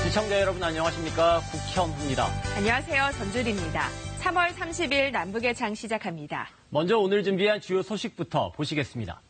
시청자 여러분 안녕하십니까? 국현입니다. 안녕하세요. 전주리입니다. 3월 30일 남북의 장 시작합니다. 먼저 오늘 준비한 주요 소식부터 보시겠습니다.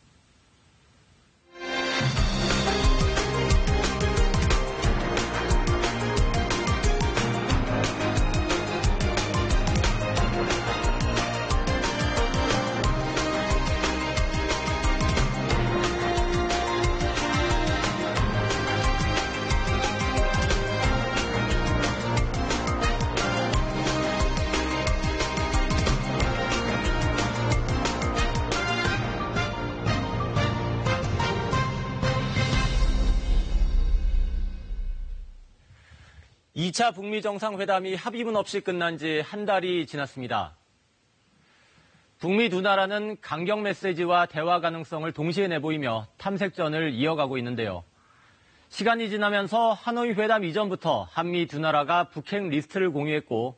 이 차 북미 정상회담이 합의문 없이 끝난 지 한 달이 지났습니다. 북미 두 나라는 강경 메시지와 대화 가능성을 동시에 내보이며 탐색전을 이어가고 있는데요. 시간이 지나면서 하노이 회담 이전부터 한미 두 나라가 북핵 리스트를 공유했고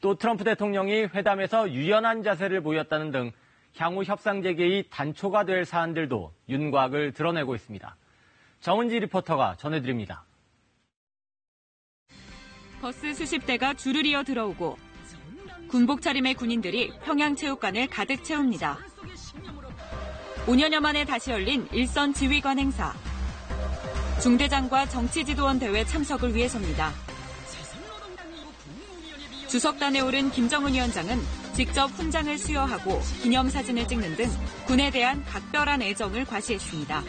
또 트럼프 대통령이 회담에서 유연한 자세를 보였다는 등 향후 협상 재개의 단초가 될 사안들도 윤곽을 드러내고 있습니다. 정은지 리포터가 전해드립니다. 버스 수십 대가 줄을 이어 들어오고 군복 차림의 군인들이 평양체육관을 가득 채웁니다. 5년여 만에 다시 열린 일선 지휘관 행사. 중대장과 정치지도원 대회 참석을 위해서입니다. 주석단에 오른 김정은 위원장은 직접 훈장을 수여하고 기념사진을 찍는 등 군에 대한 각별한 애정을 과시했습니다.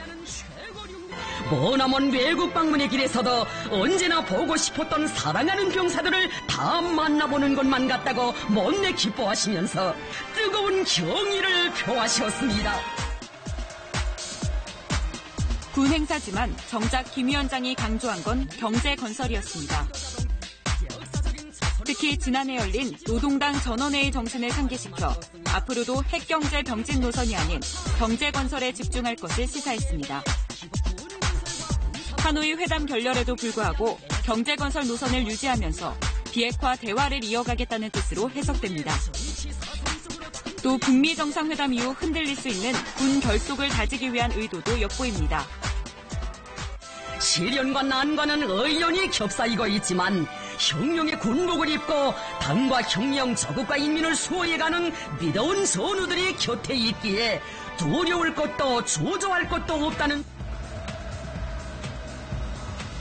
머나먼 외국 방문의 길에서도 언제나 보고 싶었던 사랑하는 병사들을 다 만나보는 것만 같다고 못내 기뻐하시면서 뜨거운 경의를 표하셨습니다. 군 행사지만 정작 김 위원장이 강조한 건 경제 건설이었습니다. 특히 지난해 열린 노동당 전원회의 정신을 상기시켜 앞으로도 핵경제 병진 노선이 아닌 경제 건설에 집중할 것을 시사했습니다. 하노이 회담 결렬에도 불구하고 경제건설 노선을 유지하면서 비핵화 대화를 이어가겠다는 뜻으로 해석됩니다. 또 북미 정상회담 이후 흔들릴 수 있는 군 결속을 다지기 위한 의도도 엿보입니다. 시련과 난관은 의연히 겹사이고 있지만 혁명의 군복을 입고 당과 혁명 저국과 인민을 수호해가는 믿어온 선우들이 곁에 있기에 두려울 것도 주저할 것도 없다는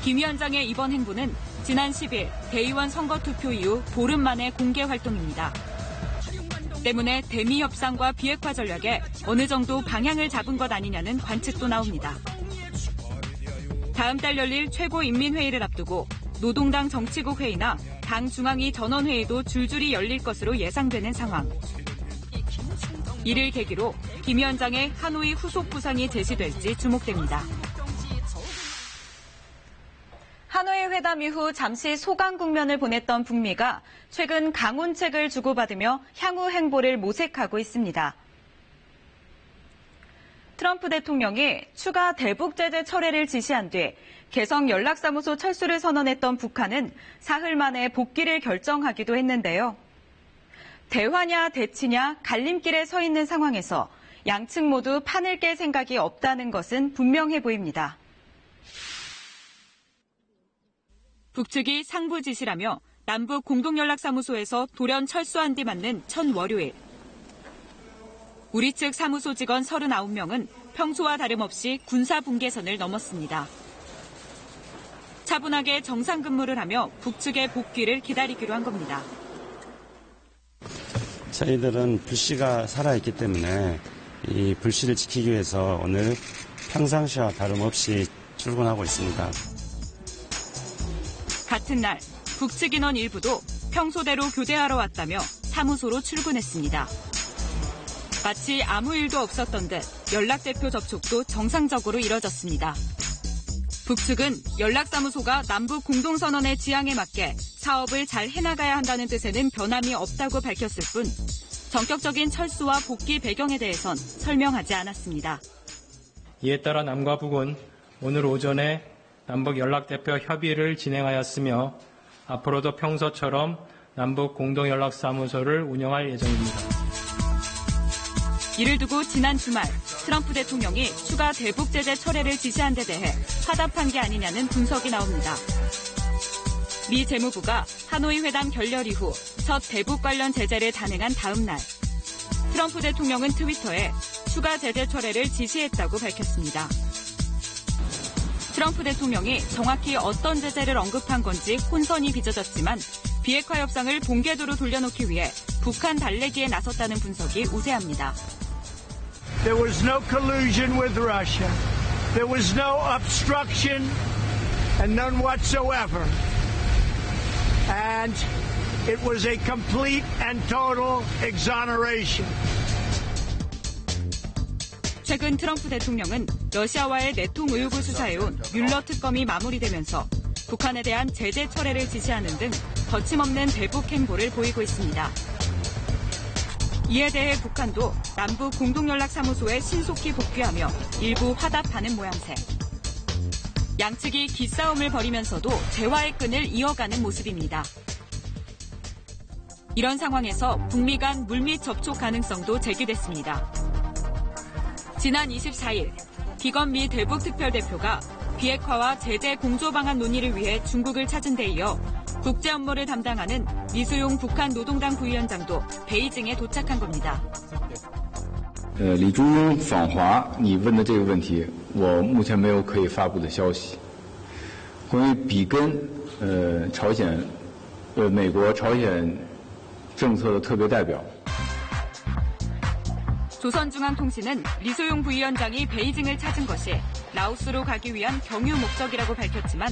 김 위원장의 이번 행보는 지난 10일 대의원 선거 투표 이후 보름 만의 공개 활동입니다. 때문에 대미 협상과 비핵화 전략에 어느 정도 방향을 잡은 것 아니냐는 관측도 나옵니다. 다음 달 열릴 최고인민회의를 앞두고 노동당 정치국 회의나 당 중앙위 전원회의도 줄줄이 열릴 것으로 예상되는 상황. 이를 계기로 김 위원장의 하노이 후속 구상이 제시될지 주목됩니다. 하노이 회담 이후 잠시 소강 국면을 보냈던 북미가 최근 강훈책을 주고받으며 향후 행보를 모색하고 있습니다. 트럼프 대통령이 추가 대북 제재 철회를 지시한 뒤 개성 연락사무소 철수를 선언했던 북한은 사흘 만에 복귀를 결정하기도 했는데요. 대화냐 대치냐 갈림길에 서 있는 상황에서 양측 모두 판을 깰 생각이 없다는 것은 분명해 보입니다. 북측이 상부 지시라며 남북 공동연락사무소에서 돌연 철수한 뒤 맞는 첫 월요일. 우리 측 사무소 직원 39명은 평소와 다름없이 군사 분계선을 넘었습니다. 차분하게 정상 근무를 하며 북측의 복귀를 기다리기로 한 겁니다. 저희들은 불씨가 살아있기 때문에 이 불씨를 지키기 위해서 오늘 평상시와 다름없이 출근하고 있습니다. 같은 날 북측 인원 일부도 평소대로 교대하러 왔다며 사무소로 출근했습니다. 마치 아무 일도 없었던 듯 연락대표 접촉도 정상적으로 이뤄졌습니다. 북측은 연락사무소가 남북 공동선언의 지향에 맞게 사업을 잘 해나가야 한다는 뜻에는 변함이 없다고 밝혔을 뿐 전격적인 철수와 복귀 배경에 대해선 설명하지 않았습니다. 이에 따라 남과 북은 오늘 오전에 남북 연락대표 협의를 진행하였으며 앞으로도 평소처럼 남북 공동연락사무소를 운영할 예정입니다. 이를 두고 지난 주말 트럼프 대통령이 추가 대북 제재 철회를 지시한 데 대해 화답한 게 아니냐는 분석이 나옵니다. 미 재무부가 하노이 회담 결렬 이후 첫 대북 관련 제재를 단행한 다음 날, 트럼프 대통령은 트위터에 추가 제재 철회를 지시했다고 밝혔습니다. 트럼프 대통령이 정확히 어떤 제재를 언급한 건지 혼선이 빚어졌지만 비핵화 협상을 본궤도로 돌려놓기 위해 북한 달래기에 나섰다는 분석이 우세합니다. There was no collusion with Russia. There was no obstruction and none whatsoever. And it was a complete and total exoneration. 최근 트럼프 대통령은 러시아와의 내통 의혹을 수사해온 뮬러 특검이 마무리되면서 북한에 대한 제재 철회를 지시하는 등 거침없는 대북 행보를 보이고 있습니다. 이에 대해 북한도 남북 공동연락사무소에 신속히 복귀하며 일부 화답하는 모양새. 양측이 기싸움을 벌이면서도 대화의 끈을 이어가는 모습입니다. 이런 상황에서 북미 간 물밑 접촉 가능성도 제기됐습니다. 지난 24일 기건 미 대북특별대표가 비핵화와 제재 공조 방안 논의를 위해 중국을 찾은 데 이어 국제 업무를 담당하는 리수용 북한 노동당 부위원장도 베이징에 도착한 겁니다. 李柱庸访华，你问的这个问题，我目前没有可以发布的消息。关于比根，朝鲜，美国朝鲜政策的特别代表。 조선중앙통신은 리소용 부위원장이 베이징을 찾은 것이 라오스로 가기 위한 경유 목적이라고 밝혔지만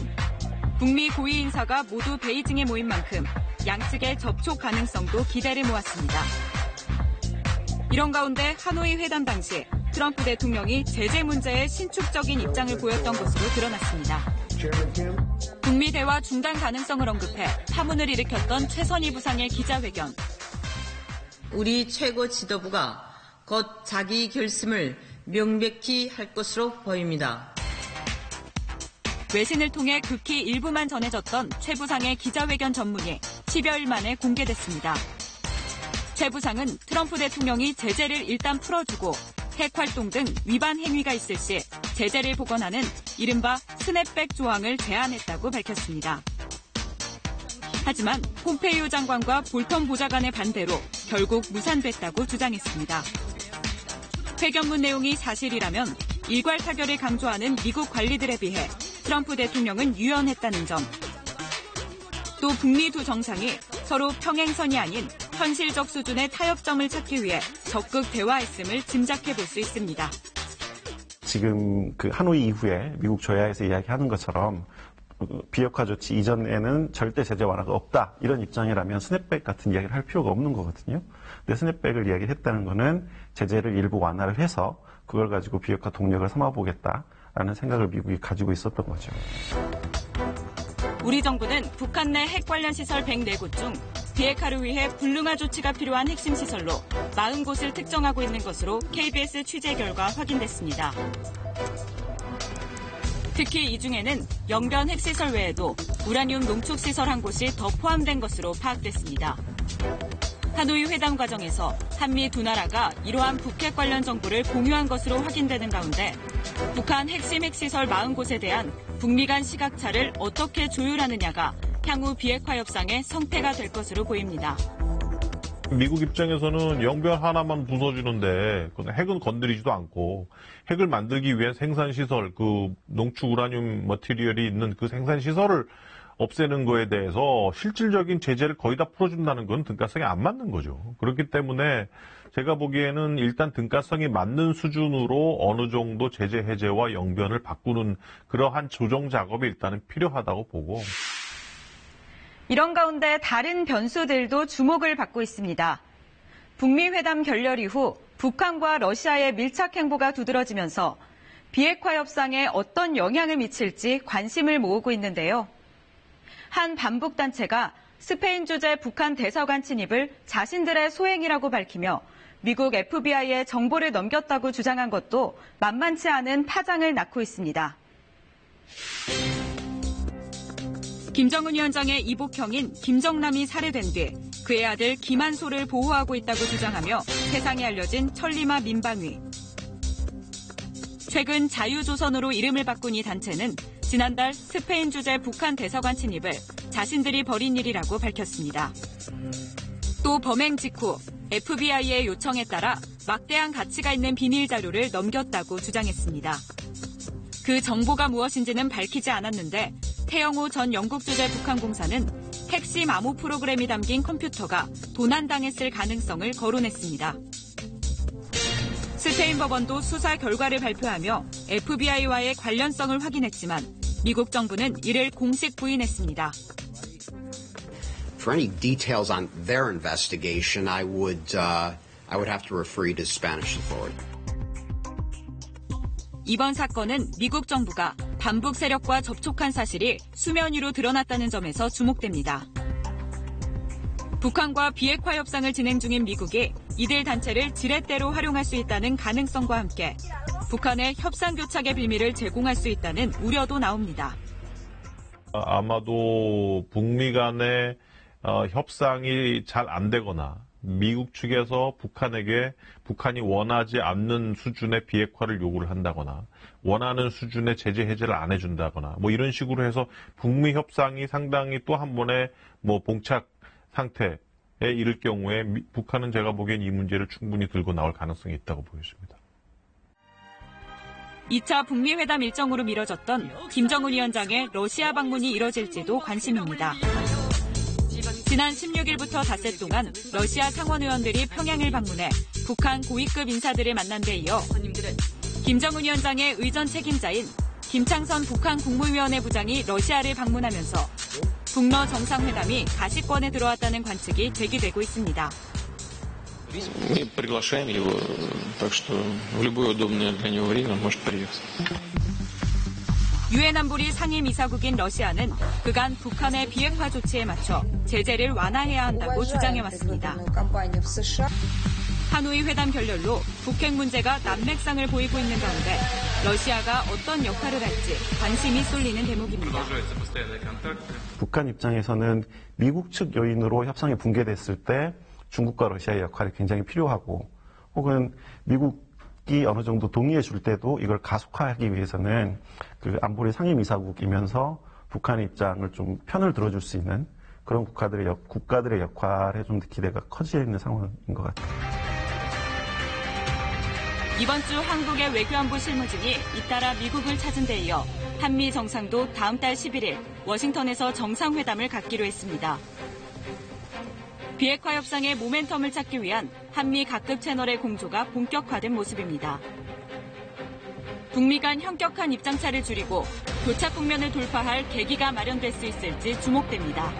북미 고위 인사가 모두 베이징에 모인 만큼 양측의 접촉 가능성도 기대를 모았습니다. 이런 가운데 하노이 회담 당시 트럼프 대통령이 제재 문제에 신축적인 입장을 보였던 것으로 드러났습니다. 북미 대화 중단 가능성을 언급해 파문을 일으켰던 최선희 부상의 기자회견. 우리 최고 지도부가 곧 자기 결심을 명백히 할 것으로 보입니다. 외신을 통해 극히 일부만 전해졌던 최 부상의 기자회견 전문이 10여일 만에 공개됐습니다. 최 부상은 트럼프 대통령이 제재를 일단 풀어주고 핵 활동 등 위반 행위가 있을 시 제재를 복원하는 이른바 스냅백 조항을 제안했다고 밝혔습니다. 하지만 폼페이오 장관과 볼턴 보좌관의 반대로 결국 무산됐다고 주장했습니다. 회견문 내용이 사실이라면 일괄 타결을 강조하는 미국 관리들에 비해 트럼프 대통령은 유연했다는 점. 또 북미 두 정상이 서로 평행선이 아닌 현실적 수준의 타협점을 찾기 위해 적극 대화했음을 짐작해 볼 수 있습니다. 지금 그 하노이 이후에 미국 조야에서 이야기하는 것처럼 비핵화 조치 이전에는 절대 제재 완화가 없다. 이런 입장이라면 스냅백 같은 이야기를 할 필요가 없는 거거든요. 근데 스냅백을 이야기했다는 거는 제재를 일부 완화를 해서 그걸 가지고 비핵화 동력을 삼아보겠다라는 생각을 미국이 가지고 있었던 거죠. 우리 정부는 북한 내 핵 관련 시설 104곳 중 비핵화를 위해 불능화 조치가 필요한 핵심 시설로 40곳을 특정하고 있는 것으로 KBS 취재 결과 확인됐습니다. 특히 이 중에는 영변 핵시설 외에도 우라늄 농축시설 한 곳이 더 포함된 것으로 파악됐습니다. 하노이 회담 과정에서 한미 두 나라가 이러한 북핵 관련 정보를 공유한 것으로 확인되는 가운데 북한 핵심 핵시설 40곳에 대한 북미 간 시각차를 어떻게 조율하느냐가 향후 비핵화 협상의 성패가 될 것으로 보입니다. 미국 입장에서는 영변 하나만 부서지는데 핵은 건드리지도 않고 핵을 만들기 위한 생산시설, 그 농축 우라늄 머티리얼이 있는 그 생산시설을 없애는 거에 대해서 실질적인 제재를 거의 다 풀어준다는 건 등가성이 안 맞는 거죠. 그렇기 때문에 제가 보기에는 일단 등가성이 맞는 수준으로 어느 정도 제재 해제와 영변을 바꾸는 그러한 조정 작업이 일단은 필요하다고 보고. 이런 가운데 다른 변수들도 주목을 받고 있습니다. 북미 회담 결렬 이후 북한과 러시아의 밀착 행보가 두드러지면서 비핵화 협상에 어떤 영향을 미칠지 관심을 모으고 있는데요. 한 반북단체가 스페인 주재 북한 대사관 침입을 자신들의 소행이라고 밝히며 미국 FBI에 정보를 넘겼다고 주장한 것도 만만치 않은 파장을 낳고 있습니다. 김정은 위원장의 이복형인 김정남이 살해된 뒤 그의 아들 김한소를 보호하고 있다고 주장하며 세상에 알려진 천리마 민방위. 최근 자유조선으로 이름을 바꾼 이 단체는 지난달 스페인 주재 북한 대사관 침입을 자신들이 벌인 일이라고 밝혔습니다. 또 범행 직후 FBI의 요청에 따라 막대한 가치가 있는 비밀 자료를 넘겼다고 주장했습니다. 그 정보가 무엇인지는 밝히지 않았는데 태영호 전 영국 주재 북한공사는 핵심 암호 프로그램이 담긴 컴퓨터가 도난당했을 가능성을 거론했습니다. 스페인 법원도 수사 결과를 발표하며 FBI와의 관련성을 확인했지만 미국 정부는 이를 공식 부인했습니다. For any details on their investigation, I would have to refer you to Spanish authority. 이번 사건은 미국 정부가 반북 세력과 접촉한 사실이 수면 위로 드러났다는 점에서 주목됩니다. 북한과 비핵화 협상을 진행 중인 미국이 이들 단체를 지렛대로 활용할 수 있다는 가능성과 함께 북한의 협상 교착의 빌미를 제공할 수 있다는 우려도 나옵니다. 아마도 북미 간의 협상이 잘 안 되거나 미국 측에서 북한에게 북한이 원하지 않는 수준의 비핵화를 요구를 한다거나 원하는 수준의 제재 해제를 안 해준다거나 뭐 이런 식으로 해서 북미 협상이 상당히 또 한 번에 뭐 봉착 상태에 이를 경우에 북한은 제가 보기엔 이 문제를 충분히 들고 나올 가능성이 있다고 보여집니다. 2차 북미 회담 일정으로 미뤄졌던 김정은 위원장의 러시아 방문이 이뤄질지도 관심입니다. 지난 16일부터 닷새 동안 러시아 상원 의원들이 평양을 방문해 북한 고위급 인사들을 만난 데 이어 김정은 위원장의 의전 책임자인 김창선 북한 국무위원회 부장이 러시아를 방문하면서 북러 정상회담이 가시권에 들어왔다는 관측이 제기되고 있습니다. Мы приглашаем его, так что в любое удобное для него время он может приехать. 유엔 안보리 상임이사국인 러시아는 그간 북한의 비핵화 조치에 맞춰 제재를 완화해야 한다고 주장해왔습니다. 하노이 회담 결렬로 북핵 문제가 난맥상을 보이고 있는 가운데 러시아가 어떤 역할을 할지 관심이 쏠리는 대목입니다. 북한 입장에서는 미국 측 요인으로 협상이 붕괴됐을 때 중국과 러시아의 역할이 굉장히 필요하고 혹은 미국이 어느 정도 동의해 줄 때도 이걸 가속화하기 위해서는 그 안보리 상임이사국이면서 북한의 입장을 좀 편을 들어줄 수 있는 그런 국가들의 역할에 좀 기대가 커져 있는 상황인 것 같아요. 이번 주 한국의 외교안보 실무진이 잇따라 미국을 찾은 데 이어 한미 정상도 다음 달 11일 워싱턴에서 정상회담을 갖기로 했습니다. 비핵화 협상의 모멘텀을 찾기 위한 한미 각급 채널의 공조가 본격화된 모습입니다. 북미 간 현격한 입장차를 줄이고 교착 국면을 돌파할 계기가 마련될 수 있을지 주목됩니다.